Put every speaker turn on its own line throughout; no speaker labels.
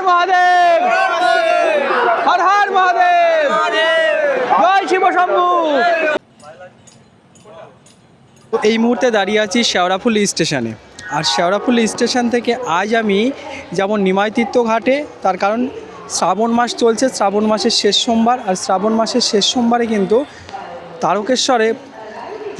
মহাদেব, হর হর মহাদেব, জয় শিব শম্ভু। এই মুহূর্তে দাঁড়িয়ে আছি শেওড়াফুলি স্টেশনে। আর শেওড়াফুলি স্টেশন থেকে আজ আমি যেমন নিমাইতীর্থ ঘাটে, তার কারণ শ্রাবণ মাস চলছে, শ্রাবণ মাসের শেষ সোমবার। আর শ্রাবণ মাসের শেষ সোমবারে কিন্তু তারকেশ্বরে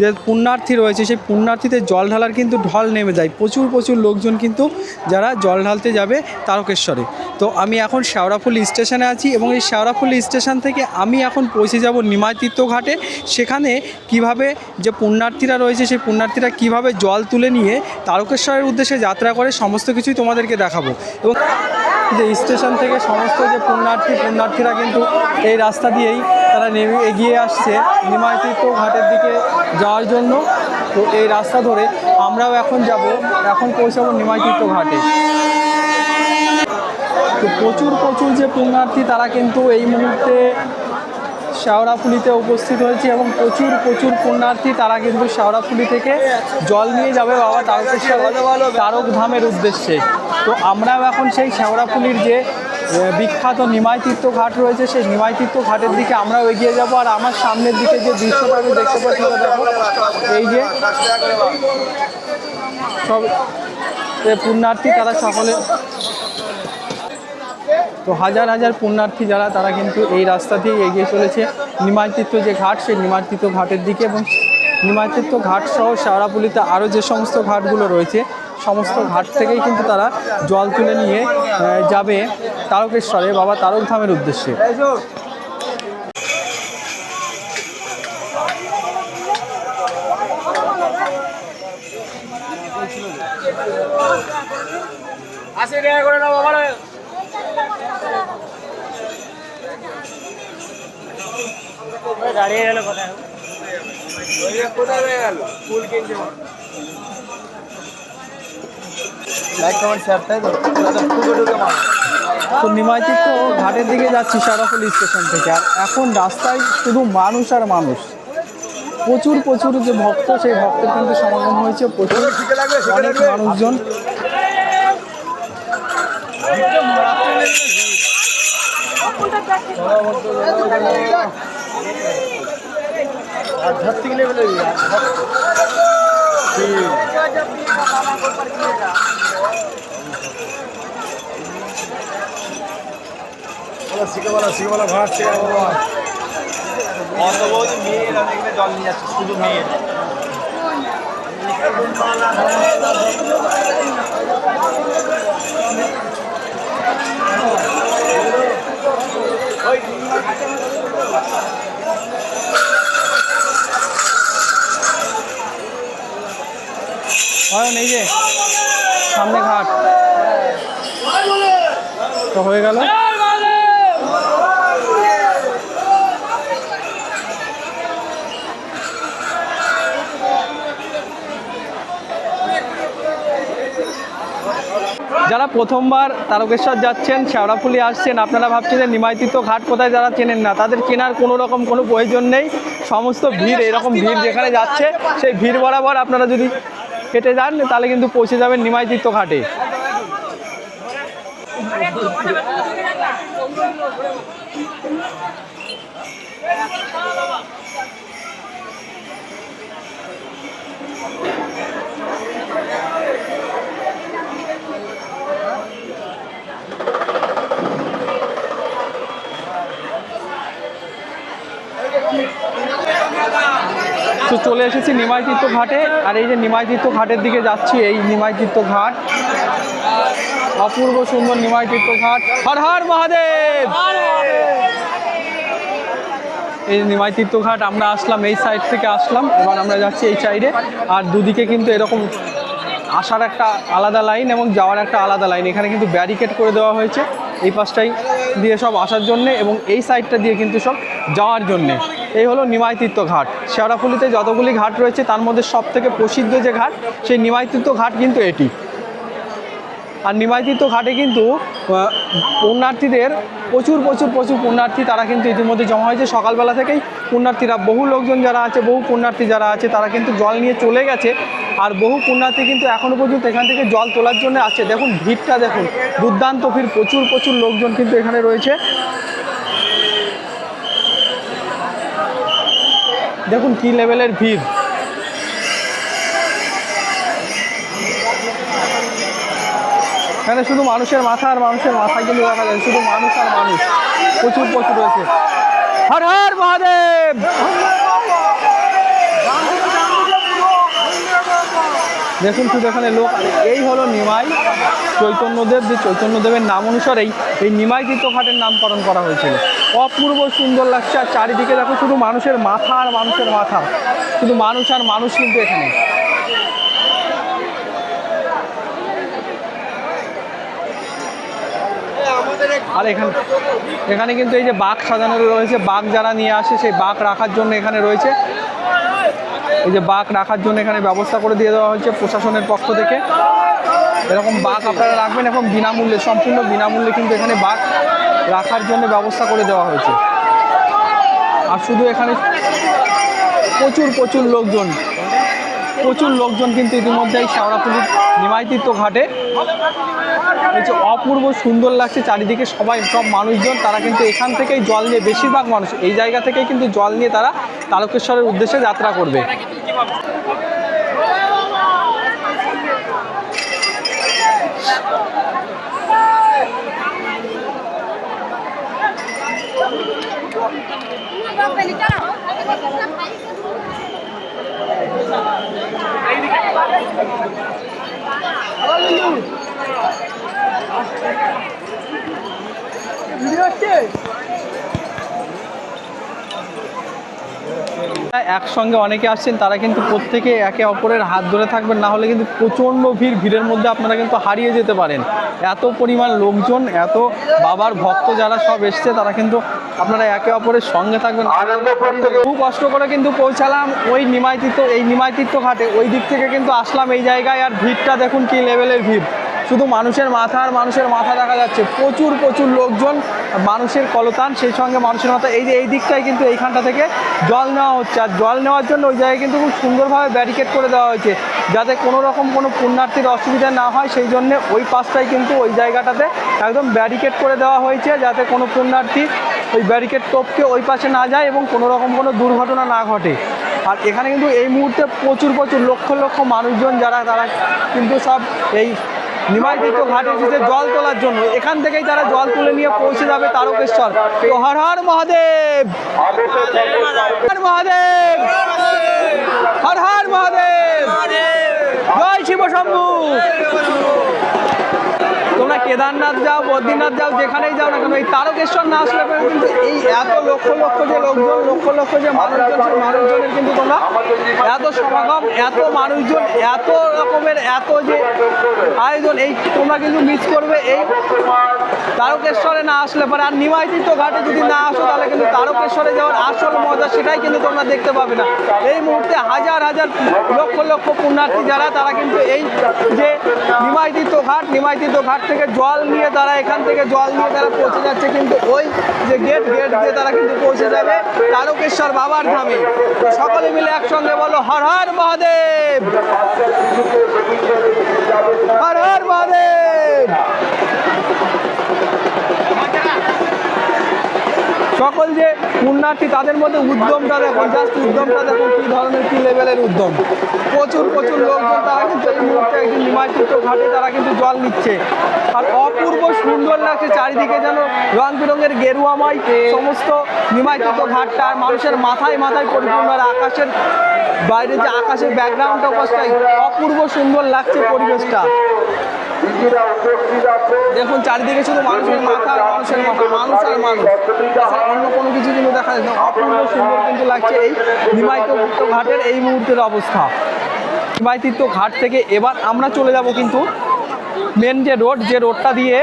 যে পুণ্যার্থী রয়েছে সেই পুণ্যার্থীদের জল ঢালার কিন্তু ঢল নেমে যায়। প্রচুর প্রচুর লোকজন কিন্তু যারা জল ঢালতে যাবে তারকেশ্বরে। তো আমি এখন শেওড়াফুলি স্টেশনে আছি এবং এই শেওড়াফুলি স্টেশন থেকে আমি এখন পৌঁছে যাব নিমাইতীর্থ ঘাটে। সেখানে কিভাবে যে পুণ্যার্থীরা রয়েছে সেই পুণ্যার্থীরা কিভাবে জল তুলে নিয়ে তারকেশ্বরের উদ্দেশ্যে যাত্রা করে সমস্ত কিছুই তোমাদেরকে দেখাবো। এবং যে স্টেশন থেকে সমস্ত যে পুণ্যার্থীরা কিন্তু এই রাস্তা দিয়েই তারা নেমে এগিয়ে আসছে নিমাইতীর্থ ঘাটের দিকে যাওয়ার জন্য। তো এই রাস্তা ধরে আমরাও এখন পৌঁছাবো নিমাইতীর্থ ঘাটে। তো প্রচুর যে পুণ্যার্থী তারা কিন্তু এই মুহূর্তে শেওড়াফুলিতে উপস্থিত হয়েছে এবং প্রচুর পুণ্যার্থী তারা কিন্তু শেওড়াফুলি থেকে জল নিয়ে যাবে বাবা তারকেশ্বর তারক ধামের উদ্দেশ্যে। তো আমরাও এখন সেই শেওড়াফুলির যে বিখ্যাত নিমাইতীর্থ ঘাট রয়েছে সেই নিমাইতীর্থ ঘাটের দিকে আমরাও এগিয়ে যাব। আর আমার সামনের দিকে যে দৃশ্যটা আমি দেখতে পাচ্ছি দেখো, এই যে সব পুণ্যার্থী তারা সকলে, তো হাজার পুণ্যার্থী যারা তারা কিন্তু এই রাস্তা দিয়ে এগিয়ে চলেছে নিমাইতীর্থ যে ঘাট সেই নিমাইতীর্থ ঘাটের দিকে। এবং নিমাইতীর্থ ঘাট সহ শেওড়াফুলিতে আরও যে সমস্ত ঘাটগুলো রয়েছে সমস্ত ঘাট থেকেই কিন্তু তারা জল তুলে নিয়ে যাবে তারকেশ্বরে বাবা তারক ধামের উদ্দেশ্যে।
দাঁড়িয়ে গেল কোথায় ফুল কিনছে
তো নিমাইতীর্থ ঘাটের দিকে যাচ্ছি শেওড়াফুলি স্টেশন থেকে। আর এখন রাস্তায় শুধু মানুষ আর মানুষ, প্রচুর যে ভক্ত সেই ভক্তের কিন্তু সমাগম হয়েছে, প্রচুর অনেক মানুষজন।
আধ্যাত্মিক লেভেলে শিখেবেলা ঘাট থেকে অত বহু মেয়েরা এখানে জল নিয়ে যাচ্ছে, শুধু মেয়ে।
এই যে সামনে ঘাট তো হয়ে গেল। যারা প্রথমবার তারকেশ্বর যাচ্ছেন, শেওড়াফুলি আসছেন, আপনারা ভাবছেন যে নিমাইতীর্থ ঘাট কোথায়, যারা চেনেন না তাদের চেনার কোনো রকম কোনো প্রয়োজন নেই। সমস্ত ভিড়, এরকম ভিড় যেখানে যাচ্ছে সেই ভিড় বরাবর আপনারা যদি হেঁটে যান তাহলে কিন্তু পৌঁছে যাবেন নিমাইতীর্থ ঘাটে। তো চলে এসেছি নিমাইতীর্থ ঘাটে। আর এই যে নিমাইতীর্থ ঘাটের দিকে যাচ্ছি, এই নিমাইতীর্থ ঘাট, অপূর্ব সুন্দর নিমাইতীর্থ ঘাট। হর হর মহাদেব। এই নিমাইতীর্থ ঘাট আমরা আসলাম, এই সাইড থেকে আসলাম, এবার আমরা যাচ্ছি এই সাইডে। আর দুদিকে কিন্তু এরকম আসার একটা আলাদা লাইন এবং যাওয়ার একটা আলাদা লাইন, এখানে কিন্তু ব্যারিকেড করে দেওয়া হয়েছে এই পাশটাই দিয়ে সব আসার জন্যে এবং এই সাইডটা দিয়ে কিন্তু সব যাওয়ার জন্যে। এই হলো নিমাইতীর্থ ঘাট। শেওড়াফুলিতে যতগুলি ঘাট রয়েছে তার মধ্যে সবথেকে প্রসিদ্ধ যে ঘাট সেই নিমাইতীর্থ ঘাট কিন্তু এটি। আর নিমাইতীর্থ ঘাটে কিন্তু পুণ্যার্থীদের প্রচুর পুণ্যার্থী তারা কিন্তু ইতিমধ্যে জমা হয়েছে। সকালবেলা থেকেই পুণ্যার্থীরা, বহু লোকজন যারা আছে, বহু পুণ্যার্থী যারা আছে তারা কিন্তু জল নিয়ে চলে গেছে আর বহু পুণ্যার্থী কিন্তু এখনো পর্যন্ত এখান থেকে জল তোলার জন্য আছে। দেখুন ভিড়টা দেখুন, দুর্দান্ত ভিড়, প্রচুর প্রচুর লোকজন কিন্তু এখানে রয়েছে। দেখুন কি লেভেলের ভিড়। এখানে শুধু মানুষের মাথা আর মানুষের মাথায় কিন্তু দেখা যায়, শুধু মানুষ আর মানুষ, প্রচুর প্রচুর রয়েছে। হর হর মহাদেব। দেখুন শুধু এখানে লোক। এই হলো নিমাই চৈতন্যদেব, যে চৈতন্যদেবের নাম অনুসারেই এই নিমাই তীর্থঘাটের নামকরণ করা হয়েছিল। অপূর্ব সুন্দর লাগছে। আর চারিদিকে দেখো শুধু মানুষের মাথা আর মানুষের মাথা, শুধু মানুষ আর মানুষ কিন্তু এখানে। আর এখানে কিন্তু এই যে বাঘ সাজানো রয়েছে, বাঘ যারা নিয়ে আসে সেই বাঘ রাখার জন্য এখানে রয়েছে। এই যে বাঘ রাখার জন্য এখানে ব্যবস্থা করে দিয়ে দেওয়া হয়েছে প্রশাসনের পক্ষ থেকে। এরকম বাঘ আপনারা রাখবেন, এখন বিনামূল্যে, সম্পূর্ণ বিনামূল্যে কিন্তু এখানে বাঘ রাখার জন্য ব্যবস্থা করে দেওয়া হয়েছে। আর শুধু এখানে প্রচুর প্রচুর লোকজন কিন্তু ইতিমধ্যে এই শেওড়াফুলির নিমাই তীর্থ ঘাটে হচ্ছে। অপূর্ব সুন্দর লাগছে চারিদিকে, সব মানুষজন তারা কিন্তু এখান থেকেই জল নিয়ে, বেশিরভাগ মানুষ এই জায়গা থেকেই কিন্তু জল নিয়ে তারা তারকেশ্বরের উদ্দেশ্যে যাত্রা করবে। একসঙ্গে অনেকে আসছেন, তারা কিন্তু প্রত্যেকে একে অপরের হাত ধরে থাকবেন, না হলে কিন্তু প্রচণ্ড ভিড়ের মধ্যে আপনারা কিন্তু হারিয়ে যেতে পারেন। এত পরিমাণ লোকজন, এত বাবার ভক্ত যারা সব এসছে, তারা কিন্তু আপনারা একে অপরের সঙ্গে থাকবেন। খুব কষ্ট করে কিন্তু পৌঁছালাম ওই নিমাই তীর্থ ঘাটে, ওই দিক থেকে কিন্তু আসলাম এই জায়গায়। আর ভিড়টা দেখুন কি লেভেলের ভিড়, শুধু মানুষের মাথা আর মানুষের মাথা দেখা যাচ্ছে। প্রচুর প্রচুর লোকজন, মানুষের কলতান, সেই সঙ্গে মানুষের মাথা। এই যে এই দিকটায় কিন্তু এইখানটা থেকে জল নেওয়া হচ্ছে। আর জল নেওয়ার জন্য ওই জায়গায় কিন্তু খুব সুন্দরভাবে ব্যারিকেড করে দেওয়া হয়েছে, যাতে কোনো রকম কোনো পুণ্যার্থীর অসুবিধা না হয়। সেই জন্যে ওই পাশটায় কিন্তু ওই জায়গাটাতে একদম ব্যারিকেড করে দেওয়া হয়েছে, যাতে কোনো পুণ্যার্থী ওই ব্যারিকেড টপকে ওই পাশে না যায় এবং কোনো রকম কোনো দুর্ঘটনা না ঘটে। আর এখানে কিন্তু এই মুহূর্তে প্রচুর প্রচুর লক্ষ লক্ষ মানুষজন যারা, তারা কিন্তু সব এই নিমাই তীর্থ ঘাটে এসেছে জল তোলার জন্য। এখান থেকেই তারা জল তুলে নিয়ে পৌঁছে যাবে তারকেশ্বর। তো হর হর মহাদেব, হর মহাদেব, হর হর মহাদেব, জয় শিব শম্ভু। তোমরা কেদারনাথ যাও, বদ্রীনাথ যাও, যেখানেই যাও না কেন, এই তারকেশ্বর না আসলে কিন্তু এই এত লক্ষ লক্ষ যে লোকজন, লক্ষ লক্ষ যে মানুষজন, সেই মানুষজনের কিন্তু তোমরা এত সমাগম, এত মানুষজন, এত রকমের এত যে আয়োজন, এই তোমরা কিন্তু মিস করবে এই তারকেশ্বরে না আসলে পরে। আর নিমাই তীর্থ ঘাটে যদি না আসো, তাহলে কিন্তু তারকেশ্বরে যাওয়ার আসল মজা সেটাই কিন্তু তোমরা দেখতে পাবে না। এই মুহূর্তে হাজার হাজার লক্ষ লক্ষ পুণ্যার্থী যারা, তারা কিন্তু এই যে নিমাই তীর্থ ঘাট থেকে জল নিয়ে তারা, এখান থেকে জল নিয়ে তারা পৌঁছে যাচ্ছে কিন্তু ওই যে গেট দিয়ে তারা কিন্তু পৌঁছে যাবে তারকেশ্বর বাবার ধামে। তো সকলে মিলে একসঙ্গে বলো হর হর মহাদেব, হর হর মহাদেব। সকল যে পুণ্যার্থী, তাদের মধ্যে উদ্যমটা দেখুন, জাস্ট উদ্যমটা দেখুন, কী ধরনের কী লেভেলের উদ্যম। প্রচুর প্রচুর লোকজন, তারা কিন্তু এই মুহূর্তে একদিন নিমাই তীর্থ ঘাটে তারা কিন্তু জল নিচ্ছে। আর অপূর্ব সুন্দর লাগছে চারিদিকে, যেন রং বেরঙের গেরুয়াময় সমস্ত নিমাই তীর্থ ঘাটটা। আর মানুষের মাথায় মাথায় পরিপূর্ণ, আর আকাশের বাইরে যে আকাশের ব্যাকগ্রাউন্ড অবস্থায় অপূর্ব সুন্দর লাগছে পরিবেশটা। দেখুন চারিদিকে শুধু মানুষের মাথা, মানুষের মাথা, মানুষ আর মানুষ, অন্য কোনো কিছু কিন্তু দেখা যাচ্ছে না। অপূর্ব সুন্দর কিন্তু লাগছে এই নিমাই তীর্থ ঘাটের এই মুহূর্তের অবস্থা। নিমাই তীর্থ ঘাট থেকে এবার আমরা চলে যাব কিন্তু মেন যে রোডটা দিয়ে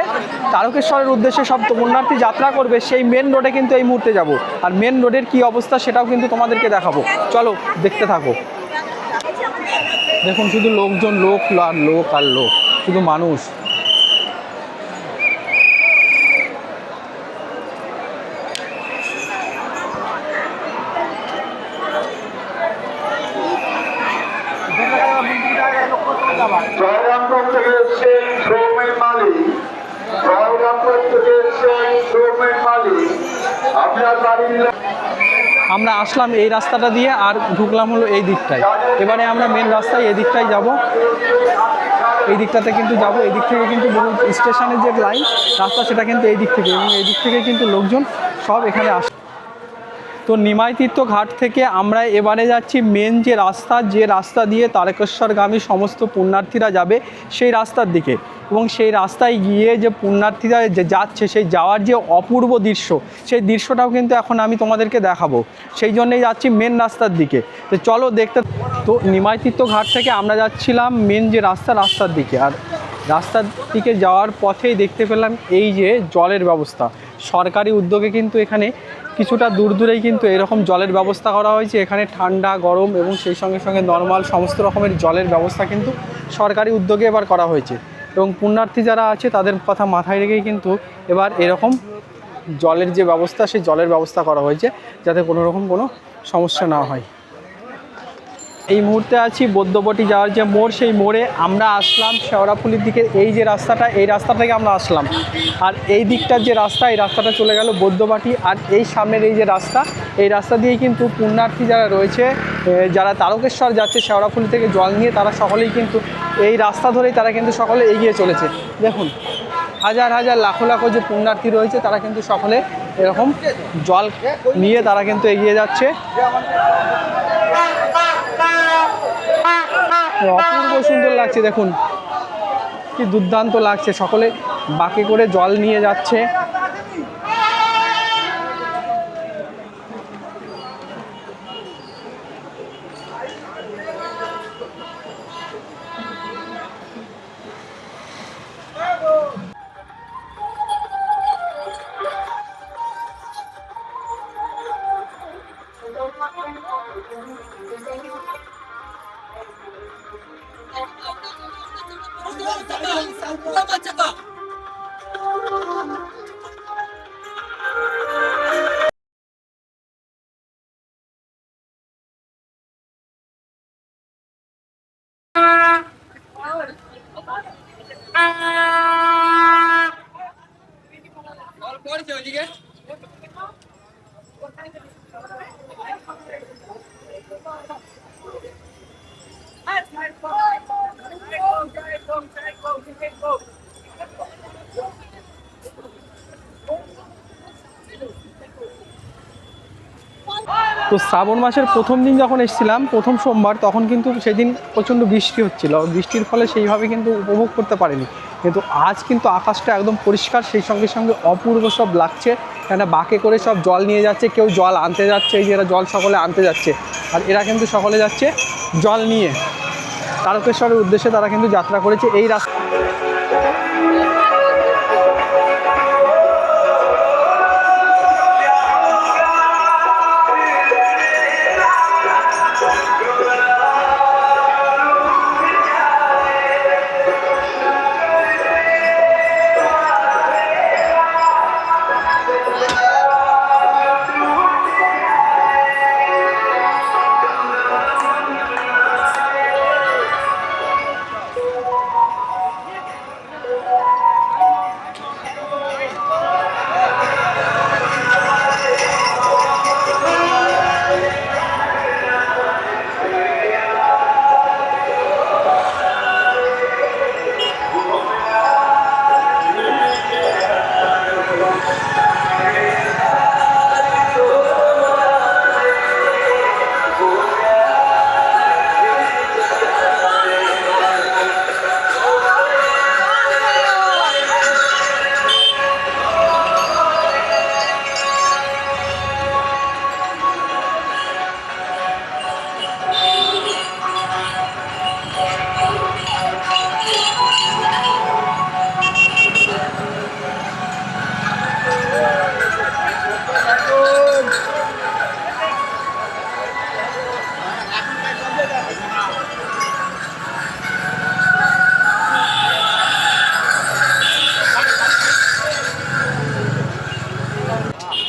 তারকেশ্বরের উদ্দেশ্যে সব পুণ্যার্থী যাত্রা করবে, সেই মেন রোডে কিন্তু এই মুহূর্তে যাব। আর মেন রোডের কি অবস্থা সেটাও কিন্তু তোমাদেরকে দেখাবো, চলো দেখতে থাকো। দেখুন শুধু লোকজন, লোক আর লোক আর লোক, শুধু মানুষ। আমরা আসলাম এই রাস্তাটা দিয়ে আর ঢুকলাম হলো এই দিকটায়। এবারে আমরা মেন রাস্তায় এই দিকটায় যাব, এই দিকটাতে কিন্তু যাব। এই দিক থেকে কিন্তু বহু স্টেশনের যে লাইন রাস্তা সেটা কিন্তু এই দিক থেকে, এবং এই দিক থেকে কিন্তু লোকজন সব এখানে আসে। তো নিমাই তীর্থ ঘাট থেকে আমরা এবারে যাচ্ছি মেন যে রাস্তা দিয়ে তারকেশ্বরগামী সমস্ত পুণ্যার্থীরা যাবে সেই রাস্তার দিকে, এবং সেই রাস্তায় গিয়ে যে পুণ্যার্থীরা যে যাচ্ছে সেই যাওয়ার যে অপূর্ব দৃশ্য, সেই দৃশ্যটাও কিন্তু এখন আমি তোমাদেরকে দেখাবো। সেই জন্যেই যাচ্ছি মেন রাস্তার দিকে। তো চলো দেখতে। তো নিমাই তীর্থ ঘাট থেকে আমরা যাচ্ছিলাম মেন যে রাস্তার দিকে, আর রাস্তার দিকে যাওয়ার পথেই দেখতে পেলাম এই যে জলের ব্যবস্থা। সরকারি উদ্যোগে কিন্তু এখানে কিছুটা দূরেই কিন্তু এরকম জলের ব্যবস্থা করা হয়েছে। এখানে ঠান্ডা, গরম এবং সেই সঙ্গে সঙ্গে নর্মাল সমস্ত রকমের জলের ব্যবস্থা কিন্তু সরকারি উদ্যোগে এবার করা হয়েছে, এবং পুণ্যার্থী যারা আছে তাদের কথা মাথায় রেখেই কিন্তু এবার এরকম জলের যে ব্যবস্থা সেই জলের ব্যবস্থা করা হয়েছে, যাতে কোনো রকম কোনো সমস্যা না হয়। এই মুহূর্তে আছি বৈদ্যপটী যাওয়ার যে মোড়, সেই মোড়ে আমরা আসলাম শেওড়াফুলির দিকে। এই যে রাস্তাটা, এই রাস্তা থেকে আমরা আসলাম, আর এই দিকটার যে রাস্তা, এই রাস্তাটা চলে গেল বৈদ্যবাটি। আর এই সামনের এই যে রাস্তা, এই রাস্তা দিয়েই কিন্তু পুণ্যার্থী যারা রয়েছে, যারা তারকেশ্বর যাচ্ছে শেওড়াফুলি থেকে জল নিয়ে, তারা সকলেই কিন্তু এই রাস্তা ধরেই তারা কিন্তু সকলে এগিয়ে চলেছে। দেখুন, হাজার হাজার লাখো লাখো যে পুণ্যার্থী রয়েছে তারা কিন্তু সকলে এরকম জল নিয়ে তারা কিন্তু এগিয়ে যাচ্ছে। অপূর্ব সুন্দর লাগছে, দেখুন কি দুর্দান্ত লাগছে। সকলে বাঁকে করে জল নিয়ে যাচ্ছে। তো শ্রাবণ মাসের প্রথম দিন যখন এসেছিলাম, প্রথম সোমবার, তখন কিন্তু সেদিন প্রচণ্ড বৃষ্টি হচ্ছিল। বৃষ্টির ফলে সেইভাবে কিন্তু উপভোগ করতে পারিনি, কিন্তু আজ কিন্তু আকাশটা একদম পরিষ্কার, সেই সঙ্গে সঙ্গে অপূর্ব সব লাগছে। কেন বাঁকে করে সব জল নিয়ে যাচ্ছে, কেউ জল আনতে যাচ্ছে, এই যে এরা জল সকলে আনতে যাচ্ছে, আর এরা কিন্তু সকলে যাচ্ছে জল নিয়ে তারকেশ্বরের উদ্দেশ্যে। তারা কিন্তু যাত্রা করেছে এই রাস্তা।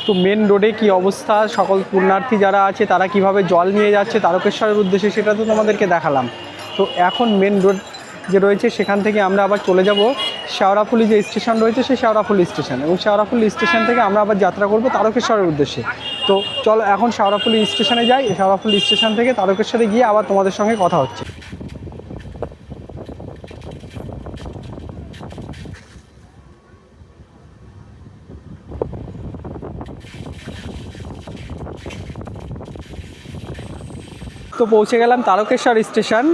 তো মেন রোডে কি অবস্থা, সকল পুণ্যার্থী যারা আছে তারা কিভাবে জল নিয়ে যাচ্ছে তারকেশ্বরের উদ্দেশ্যে, সেটা তো তোমাদেরকে দেখালাম। তো এখন মেন রোড যে রয়েছে সেখান থেকে আমরা আবার চলে যাব শেওড়াফুলি যে স্টেশন রয়েছে সেই শেওড়াফুলি স্টেশন, এবং শেওড়াফুলি স্টেশন থেকে আমরা আবার যাত্রা করব তারকেশ্বরের উদ্দেশ্যে। তো চলো এখন শেওড়াফুলি স্টেশনে যাই, শেওড়াফুলি স্টেশন থেকে তারকেশ্বরে গিয়ে আবার তোমাদের সঙ্গে কথা হচ্ছে। তো পৌঁছে গেলাম তারকেশ্বর স্টেশন।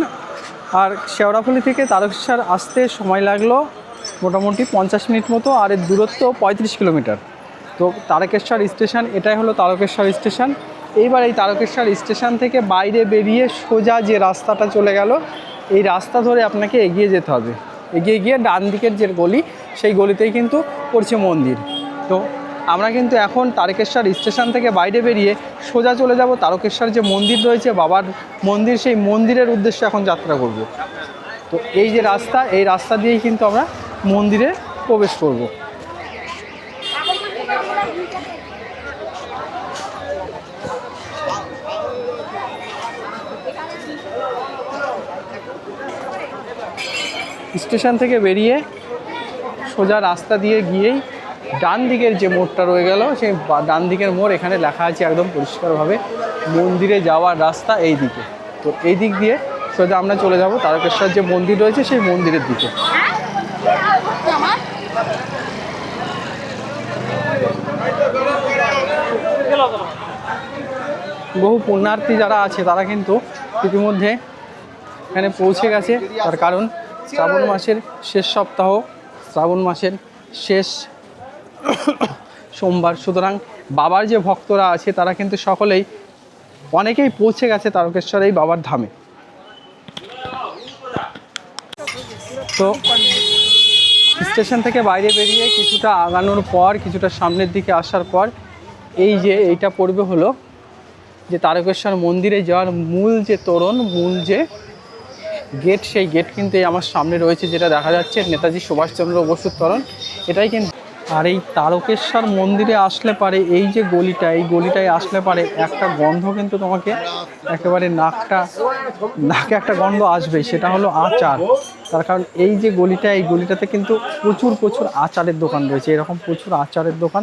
আর শেওড়াফুলি থেকে তারকেশ্বর আসতে সময় লাগলো মোটামুটি 50 মিনিট মতো, আর এর দূরত্ব 35 কিলোমিটার। তো তারকেশ্বর স্টেশন, এটাই হলো তারকেশ্বর স্টেশন। এইবার এই তারকেশ্বর স্টেশন থেকে বাইরে বেরিয়ে সোজা যে রাস্তাটা চলে গেল, এই রাস্তা ধরে আপনাকে এগিয়ে যেতে হবে। এগিয়ে গিয়ে ডান দিকের যে গলি, সেই গলিতেই কিন্তু পড়ছে মন্দির। তো আমরা কিন্তু এখন তারকেশ্বর স্টেশন থেকে বাইরে বেরিয়ে সোজা চলে যাব তারকেশ্বর যে মন্দির রয়েছে, বাবার মন্দির, সেই মন্দিরের উদ্দেশ্যে এখন যাত্রা করব। তো এই যে রাস্তা, এই রাস্তা দিয়েই কিন্তু আমরা মন্দিরে প্রবেশ করব। স্টেশন থেকে বেরিয়ে সোজা রাস্তা দিয়ে গিয়েই ডান দিকের যে মোড়টা রয়ে গেল, সেই ডান দিকের মোড়, এখানে লেখা আছে একদম পরিষ্কারভাবে মন্দিরে যাওয়ার রাস্তা এই দিকে। তো এই দিক দিয়ে সোজা আমরা চলে যাব তারকেশ্বর যে মন্দির রয়েছে সেই মন্দিরের দিকে। বহু পুণ্যার্থী যারা আছে তারা কিন্তু ইতিমধ্যে এখানে পৌঁছে গেছে, তার কারণ শ্রাবণ মাসের শেষ সপ্তাহ, শ্রাবণ মাসের শেষ সোমবার। সুতরাং বাবার যে ভক্তরা আছে তারা কিন্তু সকলেই, অনেকেই পৌঁছে গেছে তারকেশ্বর এই বাবার ধামে। তো স্টেশন থেকে বাইরে বেরিয়ে কিছুটা আগানোর পর, কিছুটা সামনের দিকে আসার পর, এই যে এইটা পড়বে হলো যে তারকেশ্বর মন্দিরে যাওয়ার মূল যে তোরণ, মূল যে গেট, সেই গেট কিন্তু এই আমার সামনে রয়েছে, যেটা দেখা যাচ্ছে নেতাজি সুভাষচন্দ্র বসুর তোরণ, এটাই কিন্তু। আর এই তারকেশ্বর মন্দিরে আসলে পারে এই যে গলিটা, এই গলিটায় আসলে পারে একটা গন্ধ কিন্তু তোমাকে একেবারে নাকে একটা গন্ধ আসবে, সেটা হলো আচার। তার কারণ এই যে গলিটা, এই গলিটাতে কিন্তু প্রচুর আচারের দোকান রয়েছে, এরকম প্রচুর আচারের দোকান।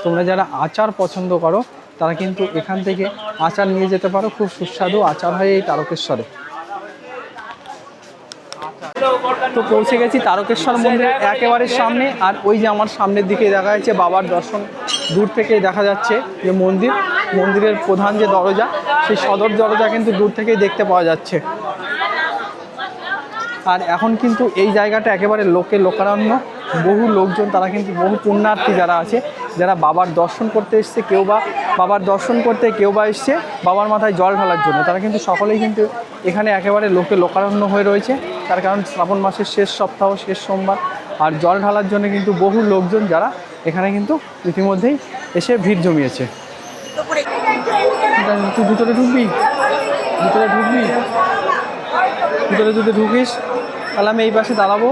তোমরা যারা আচার পছন্দ করো তারা কিন্তু এখান থেকে আচার নিয়ে যেতে পারো, খুব সুস্বাদু আচার হয় এই তারকেশ্বরে। তো পৌঁছে গেছি তারকেশ্বর মন্দিরের একেবারে সামনে। আর ওই যে আমার সামনের দিকে দেখা যাচ্ছে বাবার দর্শন, দূর থেকেই দেখা যাচ্ছে যে মন্দিরের প্রধান যে দরজা, সেই সদর দরজা কিন্তু দূর থেকেই দেখতে পাওয়া যাচ্ছে। আর এখন কিন্তু এই জায়গাটা একেবারে লোকারণ্য, বহু লোকজন, তারা কিন্তু বহু পুণ্যার্থী যারা আছে, যারা বাবার দর্শন করতে এসছে, কেউ বা বাবার দর্শন করতে, কেউ বা এসছে বাবার মাথায় জল ঢালার জন্য, তারা কিন্তু সকলেই কিন্তু এখানে একেবারে লোকারণ্য হয়ে রয়েছে। তার কারণ শ্রাবণ মাসের শেষ সপ্তাহ, শেষ সোমবার, আর জল ঢালার জন্য কিন্তু বহু লোকজন যারা এখানে কিন্তু ইতিমধ্যেই এসে ভিড় জমিয়েছে। তুই ভিতরে ঢুকবি, ভিতরে যদি ঢুকিস তাহলে আমি এই পাশে দাঁড়াবো।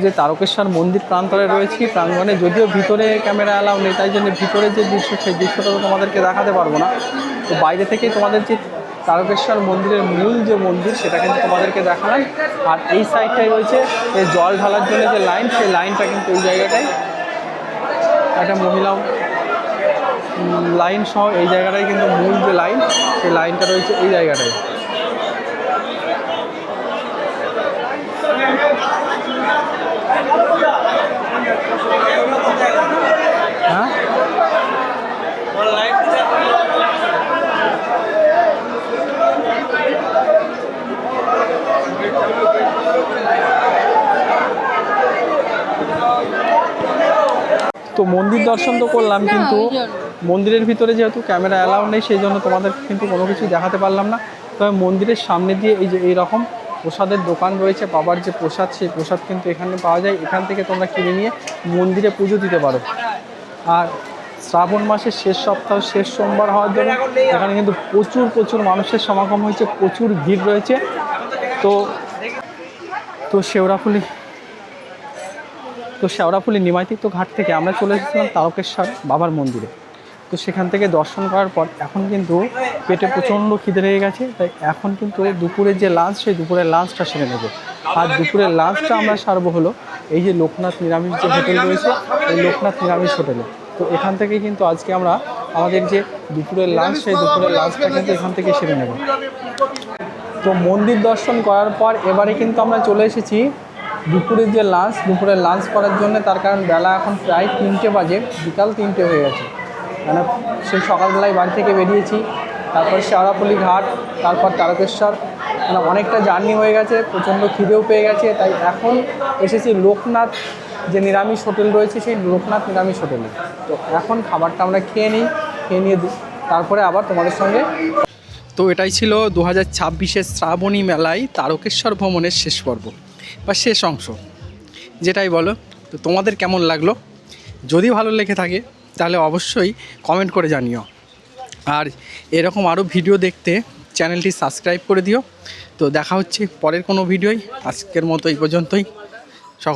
যে তারকেশ্বর মন্দির প্রান্তরে রয়েছি, প্রাঙ্গণে যদিও ভিতরে ক্যামেরা অ্যালাউ নেই, তাই জন্য ভিতরে যে দৃশ্য, সেই দৃশ্যটা তো তোমাদেরকে দেখাতে পারবো না। তো বাইরে থেকেই তোমাদের যে তারকেশ্বর মন্দিরের মূল যে মন্দির, সেটা কিন্তু তোমাদেরকে দেখালাম। আর এই সাইডটাই রয়েছে এই জল ঢালার জন্য যে লাইন, সেই লাইনটা কিন্তু এই জায়গাটায় একটা মহিলা লাইন সহ এই জায়গাটায় কিন্তু মূল যে লাইন, সেই লাইনটা রয়েছে এই জায়গাটায়। হ্যাঁ, তো মন্দির দর্শন তো করলাম, কিন্তু মন্দিরের ভিতরে যেহেতু ক্যামেরা অ্যালাউ নেই, সেই জন্য তোমাদের কিন্তু কোনো কিছু দেখাতে পারলাম না। তবে মন্দিরের সামনে দিয়ে এই যে এইরকম প্রসাদের দোকান রয়েছে, বাবার যে প্রসাদ, সেই প্রসাদ কিন্তু এখানে পাওয়া যায়। এখান থেকে তোমরা কিনে নিয়ে মন্দিরে পুজো দিতে পারো। আর শ্রাবণ মাসের শেষ সপ্তাহ, শেষ সোমবার হওয়ার জন্য এখানে কিন্তু প্রচুর মানুষের সমাগম হয়েছে, প্রচুর ভিড় রয়েছে। তো তো শেওড়াফুলি নিমাইতীর্থ ঘাট থেকে আমরা চলে এসেছিলাম তারকেশ্বর বাবার মন্দিরে। তো সেখান থেকে দর্শন করার পর এখন কিন্তু পেটে প্রচণ্ড খিদে লেগে গেছে, তাই এখন কিন্তু দুপুরের যে লাঞ্চ, সেই দুপুরের লাঞ্চটা সেরে নেব। আর দুপুরের লাঞ্চটা আমরা সারবো হলো এই যে লোকনাথ নিরামিষ যে হোটেল রয়েছে, এই লোকনাথ নিরামিষ হোটেলে। তো এখান থেকে কিন্তু আজকে আমরা আমাদের যে দুপুরের লাঞ্চ, সেই দুপুরের লাঞ্চটা কিন্তু এখান থেকে সেরে নেব। তো মন্দির দর্শন করার পর এবারে কিন্তু আমরা চলে এসেছি দুপুরের যে দুপুরের লাঞ্চ করার জন্য। তার কারণ বেলা এখন প্রায় 3টে বাজে, বিকাল 3টে হয়ে গেছে। মানে সেই সকালবেলায় বাড়ি থেকে বেরিয়েছি, তারপর শেওড়াফুলি ঘাট, তারপর তারকেশ্বর, মানে অনেকটা জার্নি হয়ে গেছে, প্রচণ্ড খিদেও পেয়ে গেছে। তাই এখন এসেছি লোকনাথ যে নিরামিষ হোটেল রয়েছে, সেই লোকনাথ নিরামিষ হোটেলে। তো এখন খাবারটা আমরা খেয়ে নিয়ে তারপরে আবার তোমাদের সঙ্গে। তো এটাই ছিল 2026-এর শ্রাবণী মেলায় তারকেশ্বর ভ্রমণের শেষ পর্ব বা শেষ অংশ, যেটাই বলো। তো তোমাদের কেমন লাগলো? যদি ভালো লেগে থাকে তাহলে অবশ্যই কমেন্ট করে জানিও। আর এরকম আরও ভিডিও দেখতে চ্যানেলটি সাবস্ক্রাইব করে দিও। তো দেখা হচ্ছে পরের কোনো ভিডিওয়। আজকের মতো এই পর্যন্তই।